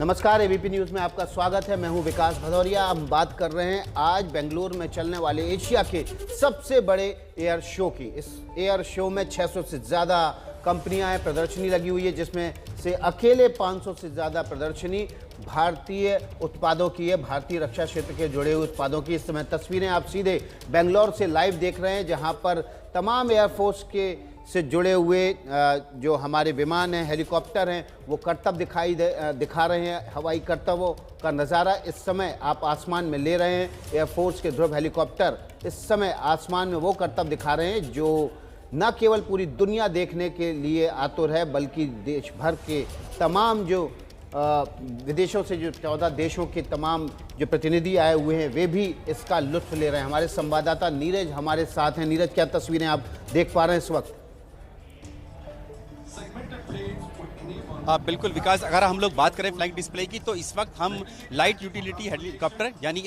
नमस्कार, ABP news में आपका स्वागत है। मैं हूं विकास भदौरिया। हम बात कर रहे हैं आज बेंगलुरु में चलने वाले एशिया के सबसे बड़े एयर शो की। इस एयर शो में 600 से ज़्यादा कंपनियां हैं, प्रदर्शनी लगी हुई है, जिसमें से अकेले 500 से ज़्यादा प्रदर्शनी भारतीय उत्पादों की है, भारतीय रक्षा क्षेत्र के जुड़े हुए उत्पादों की। इस समय तस्वीरें आप सीधे बेंगलुरु से लाइव देख रहे हैं, जहां पर तमाम एयरफोर्स के से जुड़े हुए जो हमारे विमान हैं, हेलीकॉप्टर हैं, वो करतब दिखा रहे हैं। हवाई करतबों का नज़ारा इस समय आप आसमान में ले रहे हैं। एयरफोर्स के ध्रुव हेलीकॉप्टर इस समय आसमान में वो करतब दिखा रहे हैं जो न केवल पूरी दुनिया देखने के लिए आतुर है, बल्कि देश भर के तमाम जो विदेशों से जो 14 देशों के तमाम जो प्रतिनिधि आए हुए हैं, वे भी इसका लुत्फ ले रहे हैं। हमारे संवाददाता नीरज हमारे साथ हैं। नीरज, क्या तस्वीरें आप देख पा रहे हैं इस वक्त? बिल्कुल विकास, अगर हम लोग बात करें फ्लाइंग डिस्प्ले की, तो इस वक्त हम लाइट यूटिलिटी हेलीकॉप्टर यानी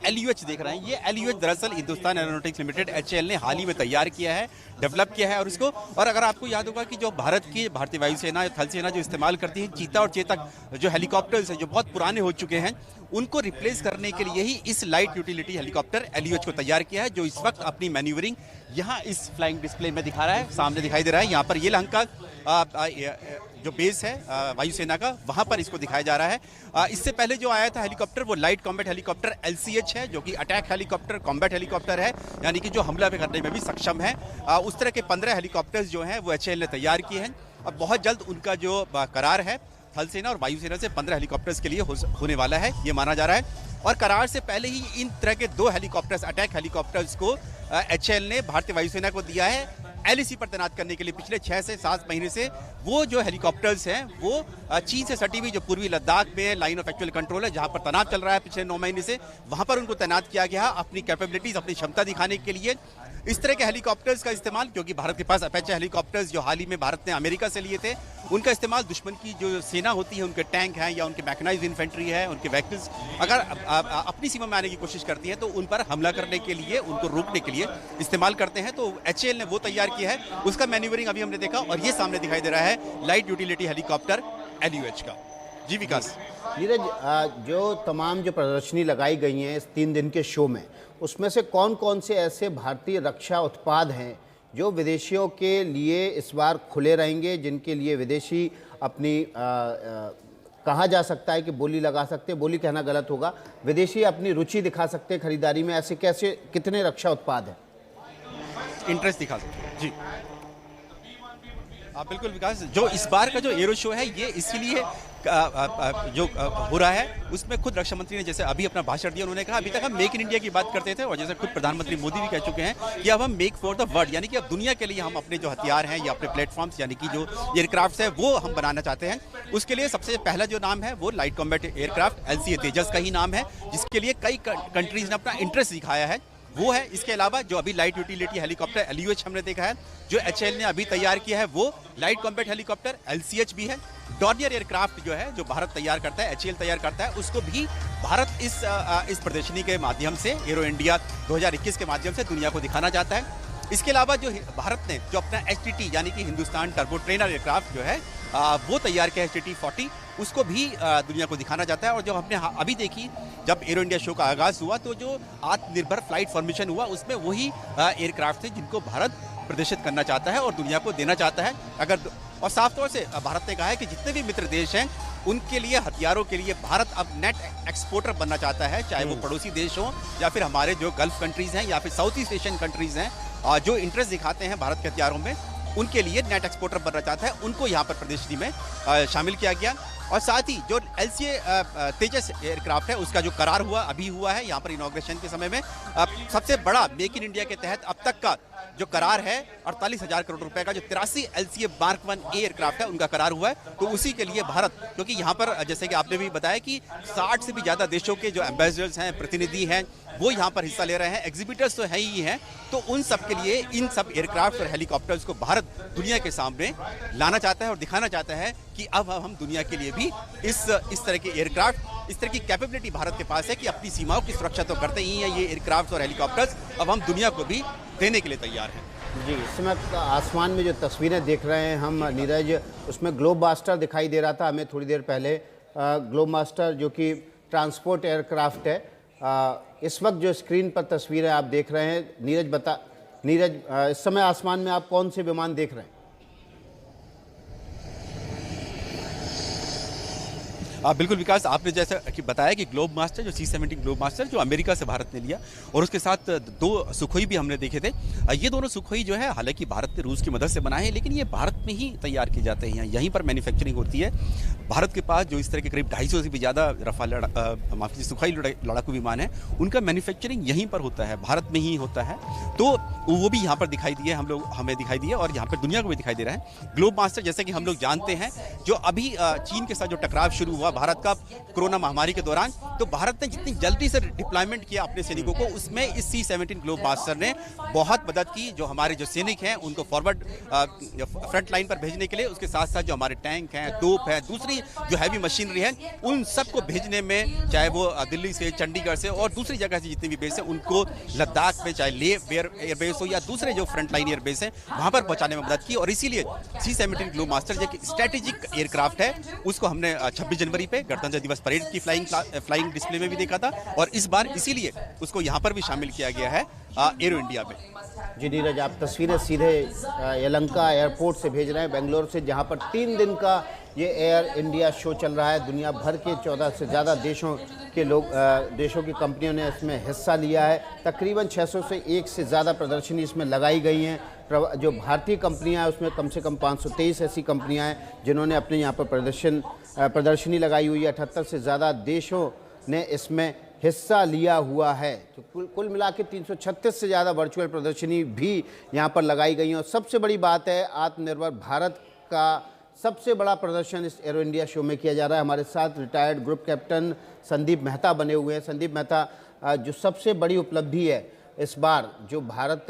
LUH देख रहे हैं। ये LUH दरअसल हिंदुस्तान एरोनॉटिक्स लिमिटेड HAL ने हाल ही में तैयार किया है, डेवलप किया है। और अगर आपको याद होगा कि जो भारतीय वायुसेना या थल सेना जो इस्तेमाल करती है, चीता और चेतक जो हेलीकॉप्टर्स हैं, जो बहुत पुराने हो चुके हैं, उनको रिप्लेस करने के लिए ही इस लाइट यूटिलिटी हेलीकॉप्टर LUH को तैयार किया है, जो इस वक्त अपनी मैन्यूवरिंग यहाँ इस फ्लाइंग डिस्प्ले में दिखा रहा है। सामने दिखाई दे रहा है, यहाँ पर ये लंका जो बेस है वायुसेना का, वहां पर इसको दिखाया जा रहा है। इससे पहले जो आया था हेलीकॉप्टर, वो लाइट कॉम्बैट हेलीकॉप्टर LCH है, जो कि अटैक हेलीकॉप्टर, कॉम्बैट हेलीकॉप्टर है, यानी कि जो हमला करने में भी सक्षम है। उस तरह के 15 हेलीकॉप्टर्स जो हैं वो HAL ने तैयार किए हैं। और बहुत जल्द उनका जो करार है थल सेना और वायुसेना से 15 हेलीकॉप्टर्स के लिए होने वाला है, ये माना जा रहा है। और करार से पहले ही इन तरह के 2 हेलीकॉप्टर्स, अटैक हेलीकॉप्टर्स को HAL ने भारतीय वायुसेना को दिया है LAC पर तैनात करने के लिए। पिछले 6 से 7 महीने से वो जो हेलीकॉप्टर्स हैं वो चीन से सटी हुई जो पूर्वी लद्दाख में लाइन ऑफ एक्चुअल कंट्रोल है, जहां पर तैनात चल रहा है पिछले 9 महीने से, वहां पर उनको तैनात किया गया अपनी कैपेबिलिटीज, अपनी क्षमता दिखाने के लिए। इस तरह के हेलीकॉप्टर्स का इस्तेमाल, क्योंकि भारत के पास अपेचे हेलीकॉप्टर्स जो हाल ही में भारत ने अमेरिका से लिए थे, उनका इस्तेमाल दुश्मन की जो सेना होती है, उनके टैंक हैं या उनके मैकेनाइज्ड इन्फेंट्री है, उनके व्हीकल्स अगर अपनी सीमा में आने की कोशिश करती है, तो उन पर हमला करने के लिए, उनको रोकने के लिए इस्तेमाल करते हैं। तो HAL ने वो तैयार किया है, उसका मैन्यूवरिंग अभी हमने देखा। और ये सामने दिखाई दे रहा है लाइट यूटिलिटी हेलीकॉप्टर LUH का। जी विकास। नीरज, जो तमाम जो प्रदर्शनी लगाई गई हैं इस 3 दिन के शो में, उसमें से कौन कौन से ऐसे भारतीय रक्षा उत्पाद हैं जो विदेशियों के लिए इस बार खुले रहेंगे, जिनके लिए विदेशी अपनी कहा जा सकता है कि बोली लगा सकते हैं, बोली कहना गलत होगा, विदेशी अपनी रुचि दिखा सकते हैं खरीदारी में? ऐसे कैसे कितने रक्षा उत्पाद हैं इंटरेस्ट दिखा सकते हैं? जी बिल्कुल विकास, जो इस बार का जो एरो शो है, ये इसीलिए जो हो रहा है, उसमें खुद रक्षा मंत्री ने जैसे अभी अपना भाषण दिया, उन्होंने कहा अभी तक हम मेक इन इंडिया की बात करते थे, और जैसे खुद प्रधानमंत्री मोदी भी कह चुके हैं कि अब हम मेक फॉर द वर्ल्ड, यानी कि अब दुनिया के लिए हम अपने जो हथियार हैं या अपने प्लेटफॉर्म्स, यानी कि जो एयरक्राफ्ट है, वो हम बनाना चाहते हैं। उसके लिए सबसे पहला जो नाम है वो लाइट कॉम्बैट एयरक्राफ्ट LCA तेजस का ही नाम है, जिसके लिए कई कंट्रीज ने अपना इंटरेस्ट दिखाया है, वो है। इसके अलावा जो अभी लाइट यूटिलिटी हेलीकॉप्टर LUH हमने देखा है, जो HAL ने अभी तैयार किया है, वो लाइट कॉम्बैट हेलीकॉप्टर LCH भी है। डॉर्नियर एयरक्राफ्ट जो है, जो भारत तैयार करता है, HAL तैयार करता है, उसको भी भारत इस प्रदर्शनी के माध्यम से, एरो इंडिया 2021 के माध्यम से दुनिया को दिखाना चाहता है। इसके अलावा जो भारत ने जो अपना HTT यानी कि हिंदुस्तान टर्बो ट्रेनर एयरक्राफ्ट जो है वो तैयार किया, HTT-40, उसको भी दुनिया को दिखाना चाहता है। और जो हमने अभी देखी, जब एरो इंडिया शो का आगाज हुआ, तो जो आत्मनिर्भर फ्लाइट फॉर्मेशन हुआ, उसमें वही एयरक्राफ्ट थे जिनको भारत प्रदर्शित करना चाहता है और दुनिया को देना चाहता है। और साफ तौर से भारत ने कहा है कि जितने भी मित्र देश हैं, उनके लिए, हथियारों के लिए भारत अब नेट एक्सपोर्टर बनना चाहता है, चाहे वो पड़ोसी देश हों या फिर हमारे जो गल्फ कंट्रीज हैं या फिर साउथ ईस्ट एशियन कंट्रीज हैं, जो इंटरेस्ट दिखाते हैं भारत के हथियारों में, उनके लिए नेट एक्सपोर्टर बनना चाहता है। उनको यहाँ पर प्रदर्शनी में शामिल किया गया। और साथ ही जो LCA तेजस एयरक्राफ्ट है, उसका जो करार अभी हुआ है यहाँ पर इनॉग्रेशन के समय में, सबसे बड़ा मेक इन इंडिया के तहत अब तक का जो करार है 48,000 करोड़ रुपए का, जो 83 LCA Mark 1A एयरक्राफ्ट है, उनका करार हुआ है। तो उसी के लिए भारत, क्योंकि यहाँ पर जैसे कि आपने भी बताया कि 60 से भी ज़्यादा देशों के जो एम्बेसडर्स हैं, प्रतिनिधि हैं, वो यहाँ पर हिस्सा ले रहे हैं, एग्जीबिटर्स तो है ही हैं। तो उन सब के लिए इन सब एयरक्राफ्ट और हेलीकॉप्टर्स को भारत दुनिया के सामने लाना चाहता है और दिखाना चाहता है कि अब हम दुनिया के लिए भी इस तरह के एयरक्राफ्ट, इस तरह की कैपेबिलिटी भारत के पास है कि अपनी सीमाओं की सुरक्षा तो करते ही हैं ये एयरक्राफ्ट और हेलीकॉप्टर्स, अब हम दुनिया को भी देने के लिए तैयार हैं। जी, इस समय आसमान में जो तस्वीरें देख रहे हैं हम नीरज, उसमें ग्लोब बास्टर दिखाई दे रहा था हमें थोड़ी देर पहले। ग्लोब मास्टर जो कि ट्रांसपोर्ट एयरक्राफ्ट है। इस वक्त जो स्क्रीन पर तस्वीरें आप देख रहे हैं, नीरज इस समय आसमान में आप कौन से विमान देख रहे हैं? बिल्कुल विकास, आपने जैसा कि बताया कि ग्लोब मास्टर जो C-17 ग्लोब मास्टर जो अमेरिका से भारत ने लिया, और उसके साथ 2 सुखोई भी हमने देखे थे। ये दोनों सुखोई जो है हालांकि भारत ने रूस की मदद से बनाए हैं, लेकिन ये भारत में ही तैयार किए जाते हैं, यहीं पर मैन्युफैक्चरिंग होती है। भारत के पास जो इस तरह के करीब 250 से भी ज़्यादा रफाल सुखोई लड़ाकू विमान है, उनका मैन्युफैक्चरिंग यहीं पर होता है, भारत में ही होता है। तो वो भी यहाँ पर दिखाई दिए, हमें दिखाई दिए और यहाँ पर दुनिया को भी दिखाई दे रहा है। ग्लोब मास्टर जैसे कि हम लोग जानते हैं, जो अभी चीन के साथ जो टकराव शुरू हुआ भारत का कोरोना महामारी के दौरान, तो भारत ने जितनी जल्दी से डिप्लॉयमेंट किया अपने सैनिकों को, उसमें इस C-17 ग्लोब मास्टर ने बहुत मदद की। जो हमारे जो सैनिक हैं उनको फॉरवर्ड फ्रंट लाइन पर भेजने के लिए, उसके साथ साथ जो हमारे टैंक हैं, तोप है, दूसरी जो हैवी मशीनरी है, उन सबको भेजने में, चाहे वो दिल्ली से, चंडीगढ़ से और दूसरी जगह से जितनी भी बेस है, उनको लद्दाख में चाहे लेह एयरबेस हो या दूसरे जो फ्रंट लाइन एयरबेस हैं वहां पर पहुंचाने में मदद की। और इसीलिए C-17 ग्लोब मास्टर जो कि स्ट्रेटेजिक एयरक्राफ्ट है, उसको हमने 26 जनवरी पे गणतंत्र दिवस परेड की फ्लाइंग डिस्प्ले में भी देखा था, और इस बार इसीलिए उसको यहाँ पर भी शामिल किया गया है एरो इंडिया में। जी नीरज, आप तस्वीरें सीधे यलहंका एयरपोर्ट से भेज रहे हैं, बेंगलोर से, जहाँ पर 3 दिन का ये एयर इंडिया शो चल रहा है। दुनिया भर के 14 से ज़्यादा देशों की कंपनियों ने इसमें हिस्सा लिया है। तकरीबन 600 से 1 से ज़्यादा प्रदर्शनी इसमें लगाई गई हैं। जो भारतीय कंपनियां हैं उसमें कम से कम 523 ऐसी कंपनियां हैं जिन्होंने अपने यहाँ पर प्रदर्शनी लगाई हुई है। 78 से ज़्यादा देशों ने इसमें हिस्सा लिया हुआ है। तो कुल मिला के 336 से ज़्यादा वर्चुअल प्रदर्शनी भी यहाँ पर लगाई गई हैं। और सबसे बड़ी बात है, आत्मनिर्भर भारत का सबसे बड़ा प्रदर्शन इस एरो इंडिया शो में किया जा रहा है। हमारे साथ retired group captain Sandeep Mehta बने हुए हैं। संदीप मेहता, जो सबसे बड़ी उपलब्धि है इस बार, जो भारत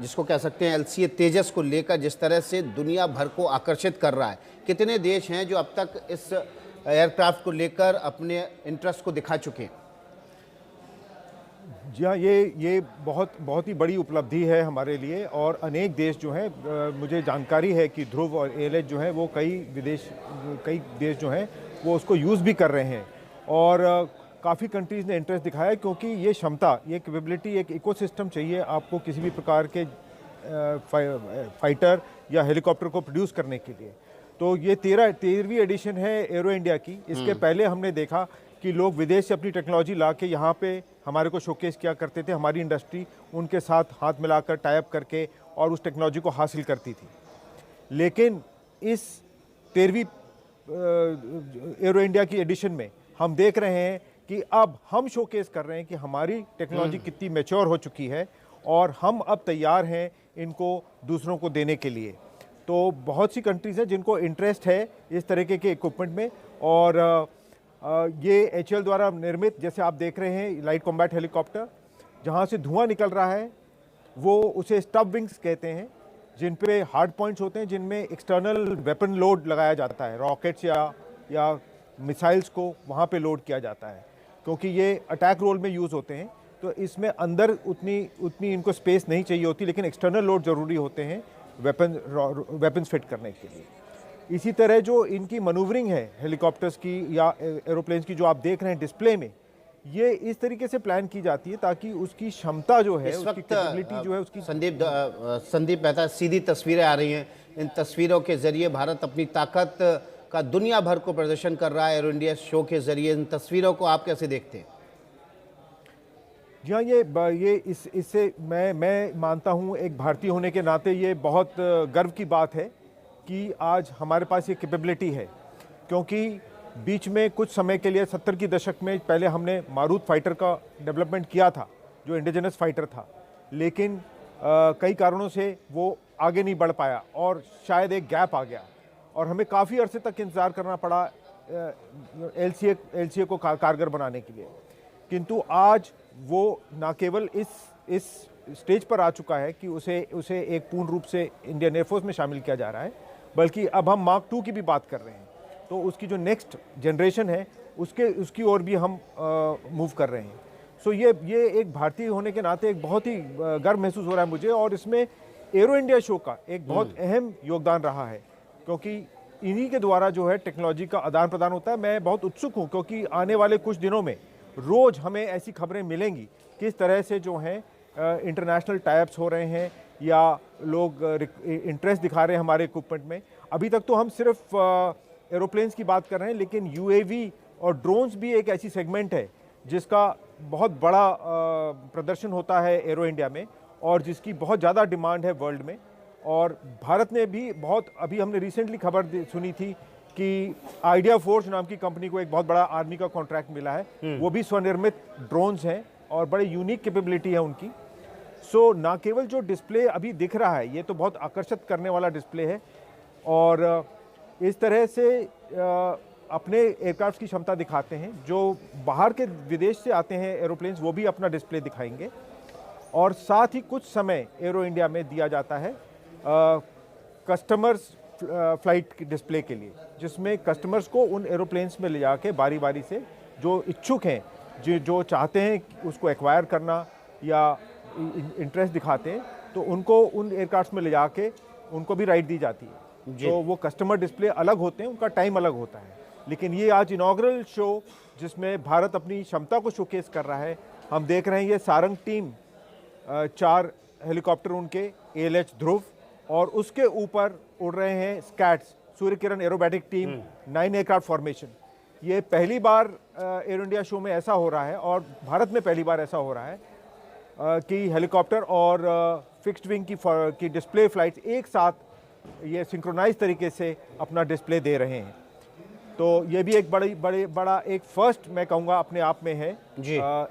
जिसको कह सकते हैं LCA तेजस को लेकर जिस तरह से दुनिया भर को आकर्षित कर रहा है, कितने देश हैं जो अब तक इस एयरक्राफ्ट को लेकर अपने इंटरेस्ट को दिखा चुके हैं? जी हाँ, ये बहुत ही बड़ी उपलब्धि है हमारे लिए। और अनेक देश जो हैं, मुझे जानकारी है कि ध्रुव और ALH जो है वो कई देश जो हैं वो उसको यूज़ भी कर रहे हैं। और काफ़ी कंट्रीज़ ने इंटरेस्ट दिखाया, क्योंकि ये क्षमता, ये कैपेबिलिटी, एक इकोसिस्टम चाहिए आपको किसी भी प्रकार के फाइटर या हेलीकॉप्टर को प्रोड्यूस करने के लिए। तो ये 13वीं एडिशन है एरो इंडिया की। इसके पहले हमने देखा कि लोग विदेश से अपनी टेक्नोलॉजी ला के यहाँ पे हमारे को शोकेस किया करते थे। हमारी इंडस्ट्री उनके साथ हाथ मिलाकर टाई अप करके और उस टेक्नोलॉजी को हासिल करती थी। लेकिन इस 13वीं एरो इंडिया की एडिशन में हम देख रहे हैं कि अब हम शोकेस कर रहे हैं कि हमारी टेक्नोलॉजी कितनी मैच्योर हो चुकी है और हम अब तैयार हैं इनको दूसरों को देने के लिए। तो बहुत सी कंट्रीज़ हैं जिनको इंटरेस्ट है इस तरीके के इक्विपमेंट में। और ये HAL द्वारा निर्मित, जैसे आप देख रहे हैं, लाइट कॉम्बैट हेलीकॉप्टर, जहाँ से धुआं निकल रहा है, वो उसे स्टब विंग्स कहते हैं, जिन पे हार्ड पॉइंट्स होते हैं, जिनमें एक्सटर्नल वेपन लोड लगाया जाता है, रॉकेट्स या मिसाइल्स को वहाँ पे लोड किया जाता है, क्योंकि ये अटैक रोल में यूज़ होते हैं। तो इसमें अंदर उतनी इनको स्पेस नहीं चाहिए होती, लेकिन एक्सटर्नल लोड ज़रूरी होते हैं वेपन्स फिट करने के लिए। इसी तरह जो इनकी मनूवरिंग है हेलीकॉप्टर्स की या एरोप्लेन्स की, जो आप देख रहे हैं डिस्प्ले में, ये इस तरीके से प्लान की जाती है ताकि उसकी क्षमता जो है, उसकी कैपेबिलिटी जो है उसकी। संदीप मेहता, सीधी तस्वीरें आ रही हैं। इन तस्वीरों के जरिए भारत अपनी ताकत का दुनिया भर को प्रदर्शन कर रहा है एरो इंडिया शो के जरिए। इन तस्वीरों को आप कैसे देखते हैं? जी हाँ, ये इससे मैं मानता हूँ, एक भारतीय होने के नाते ये बहुत गर्व की बात है कि आज हमारे पास ये कैपेबिलिटी है। क्योंकि बीच में कुछ समय के लिए 70 की दशक में पहले हमने मारूत फाइटर का डेवलपमेंट किया था, जो इंडिजिनस फाइटर था, लेकिन कई कारणों से वो आगे नहीं बढ़ पाया और शायद एक गैप आ गया और हमें काफ़ी अरसे तक इंतज़ार करना पड़ा LCA को कारगर बनाने के लिए। किंतु आज वो न केवल इस स्टेज पर आ चुका है कि उसे एक पूर्ण रूप से इंडियन एयरफोर्स में शामिल किया जा रहा है, बल्कि अब हम Mark II की भी बात कर रहे हैं। तो उसकी जो नेक्स्ट जनरेशन है उसकी ओर भी हम मूव कर रहे हैं। सो ये एक भारतीय होने के नाते एक बहुत ही गर्व महसूस हो रहा है मुझे। और इसमें एरो इंडिया शो का एक बहुत अहम योगदान रहा है, क्योंकि इन्हीं के द्वारा जो है टेक्नोलॉजी का आदान प्रदान होता है। मैं बहुत उत्सुक हूँ क्योंकि आने वाले कुछ दिनों में रोज़ हमें ऐसी खबरें मिलेंगी किस तरह से जो हैं इंटरनेशनल टाइप्स हो रहे हैं या लोग इंटरेस्ट दिखा रहे हैं हमारे इक्विपमेंट में। अभी तक तो हम सिर्फ एरोप्लेन्स की बात कर रहे हैं, लेकिन यूएवी और ड्रोन्स भी एक ऐसी सेगमेंट है जिसका बहुत बड़ा प्रदर्शन होता है एरो इंडिया में और जिसकी बहुत ज़्यादा डिमांड है वर्ल्ड में। और भारत ने भी बहुत, अभी हमने रिसेंटली खबर सुनी थी कि आइडिया फोर्स नाम की कंपनी को एक बहुत बड़ा आर्मी का कॉन्ट्रैक्ट मिला है। वो भी स्वनिर्मित ड्रोन्स हैं और बड़े यूनिक कैपेबिलिटी है उनकी। सो ना केवल जो डिस्प्ले अभी दिख रहा है ये तो बहुत आकर्षित करने वाला डिस्प्ले है और इस तरह से अपने एयरक्राफ्ट की क्षमता दिखाते हैं। जो बाहर के विदेश से आते हैं एरोप्लेन्स वो भी अपना डिस्प्ले दिखाएंगे और साथ ही कुछ समय एरो इंडिया में दिया जाता है कस्टमर्स फ्लाइट डिस्प्ले के लिए, जिसमें कस्टमर्स को उन एरोप्लेन्स में ले जाके बारी बारी से जो इच्छुक हैं, जो चाहते हैं उसको एक्वायर करना या इंटरेस्ट दिखाते हैं, तो उनको उन एयरक्राफ्ट में ले जाके उनको भी राइड दी जाती है। तो वो कस्टमर डिस्प्ले अलग होते हैं, उनका टाइम अलग होता है। लेकिन ये आज इनॉग्रल शो जिसमें भारत अपनी क्षमता को शोकेस कर रहा है। हम देख रहे हैं ये सारंग टीम 4 हेलीकॉप्टर उनके ALH ध्रुव और उसके ऊपर उड़ रहे हैं स्कैट्स Surya Kiran aerobatic team 9 aircraft formation. ये पहली बार एयर इंडिया शो में ऐसा हो रहा है और भारत में पहली बार ऐसा हो रहा है कि हेलीकॉप्टर और फिक्स्ड विंग की डिस्प्ले फ्लाइट्स एक साथ ये सिंक्रोनाइज तरीके से अपना डिस्प्ले दे रहे हैं। तो ये भी एक बड़ा एक फर्स्ट मैं कहूँगा अपने आप में है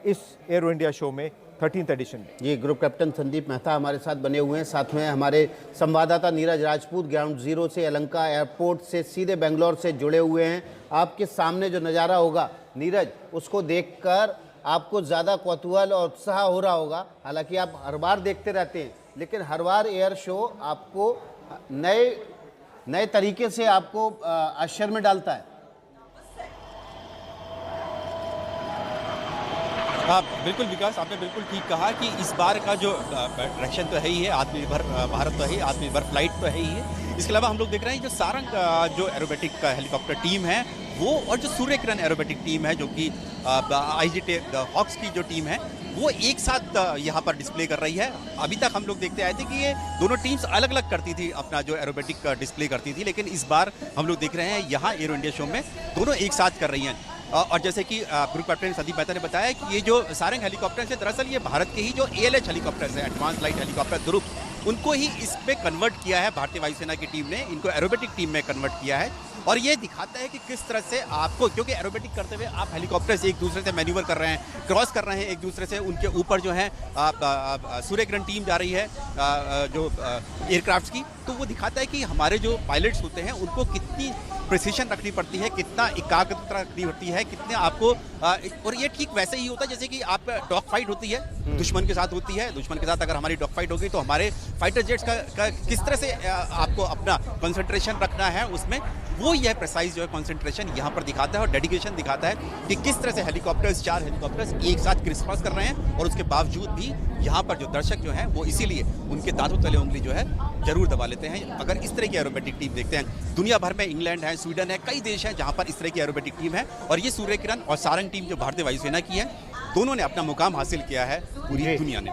इस एरो इंडिया शो में 13th एडिशन में। जी, ग्रुप कैप्टन संदीप मेहता हमारे साथ बने हुए हैं, साथ में हमारे संवाददाता नीरज राजपूत ग्राउंड जीरो से यलहंका एयरपोर्ट से सीधे बेंगलोर से जुड़े हुए हैं। आपके सामने जो नज़ारा होगा नीरज, उसको देखकर आपको ज़्यादा कौतूहल और उत्साह हो रहा होगा। हालांकि आप हर बार देखते रहते हैं, लेकिन हर बार एयर शो आपको नए तरीके से आपको आश्चर्य में डालता है। हाँ बिल्कुल विकास, आपने बिल्कुल ठीक कहा कि इस बार का जो डायरेक्शन तो है ही है, आत्मनिर्भर भारत तो है ही, आत्मनिर्भर फ्लाइट तो है ही है। इसके अलावा हम लोग देख रहे हैं जो सारंग जो एरोबेटिक हेलीकॉप्टर टीम है वो, और जो सूर्य किरण एरोबेटिक टीम है जो कि IGT हॉक्स की जो टीम है वो एक साथ यहाँ पर डिस्प्ले कर रही है। अभी तक हम लोग देखते आए थे कि ये दोनों टीम्स अलग अलग करती थी अपना जो एरोबेटिक डिस्प्ले करती थी, लेकिन इस बार हम लोग देख रहे हैं यहाँ एरो इंडिया शो में दोनों एक साथ कर रही हैं। और जैसे कि ग्रुप कैप्टन संदीप मेहता ने बताया कि ये जो सारंग हेलीकॉप्टर है दरअसल ये भारत के ही जो ALH हेलीकॉप्टर है, एडवांस लाइट हेलीकॉप्टर ध्रुव, उनको ही इसमें कन्वर्ट किया है भारतीय वायुसेना की टीम ने, इनको एरोबेटिक टीम में कन्वर्ट किया है। और ये दिखाता है कि किस तरह से आपको, क्योंकि एरोबेटिक करते हुए आप हेलीकॉप्टर से एक दूसरे से मैन्यूवर कर रहे हैं, क्रॉस कर रहे हैं एक दूसरे से, उनके ऊपर जो है सूर्य किरण टीम जा रही है जो एयरक्राफ्ट की, तो वो दिखाता है कि हमारे जो पायलट्स होते हैं उनको कितनी प्रिसीशन रखनी पड़ती है, कितना एकाग्रता रखनी पड़ती है, कितने आपको और ये ठीक वैसे ही होता है जैसे कि आप डॉग फाइट होती है दुश्मन के साथ होती है। दुश्मन के साथ अगर हमारी डॉग फाइट होगी तो हमारे फाइटर जेट्स का किस तरह से आपको अपना कंसंट्रेशन रखना है उसमें, वो यह प्रिसाइज जो है कंसंट्रेशन यहाँ पर दिखाता है और डेडिकेशन दिखाता है कि किस तरह से हेलीकॉप्टर्स 4 हेलीकॉप्टर्स एक साथ क्रिस क्रॉस कर रहे हैं। और उसके बावजूद भी यहाँ पर जो दर्शक जो हैं वो इसीलिए उनके दांतों तले उंगली जो है जरूर दबा लेते हैं अगर इस तरह की एरोबेटिक टीम देखते हैं। दुनिया भर में इंग्लैंड है, स्वीडन है, कई देश हैं जहाँ पर इस तरह की एरोबेटिक टीम है, और ये सूर्य किरण और सारंग टीम जो भारतीय वायुसेना की है, दोनों ने अपना मुकाम हासिल किया है पूरी दुनिया ने।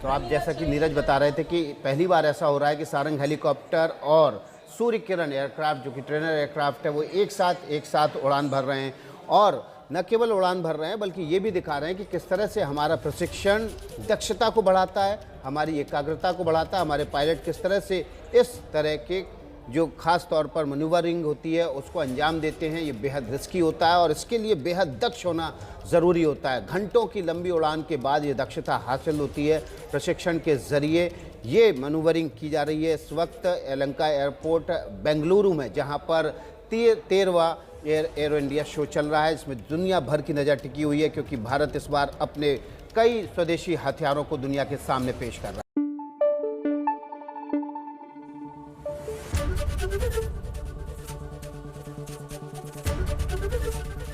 तो आप जैसा कि नीरज बता रहे थे कि पहली बार ऐसा हो रहा है कि सारंग हेलीकॉप्टर और सूर्य किरण एयरक्राफ्ट जो कि ट्रेनर एयरक्राफ्ट है वो एक साथ उड़ान भर रहे हैं, और न केवल उड़ान भर रहे हैं बल्कि ये भी दिखा रहे हैं कि किस तरह से हमारा प्रशिक्षण दक्षता को बढ़ाता है, हमारी एकाग्रता को बढ़ाता है, हमारे पायलट किस तरह से इस तरह के जो खास तौर पर मैन्यूवरिंग होती है उसको अंजाम देते हैं। ये बेहद रिस्की होता है और इसके लिए बेहद दक्ष होना ज़रूरी होता है। घंटों की लंबी उड़ान के बाद ये दक्षता हासिल होती है प्रशिक्षण के ज़रिए। ये मैन्यूवरिंग की जा रही है इस वक्त यलहंका एयरपोर्ट बेंगलुरु में, जहाँ पर 13वां एरो इंडिया शो चल रहा है। इसमें दुनिया भर की नज़र टिकी हुई है क्योंकि भारत इस बार अपने कई स्वदेशी हथियारों को दुनिया के सामने पेश कर रहा है।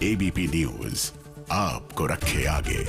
ABP न्यूज आपको रखे आगे।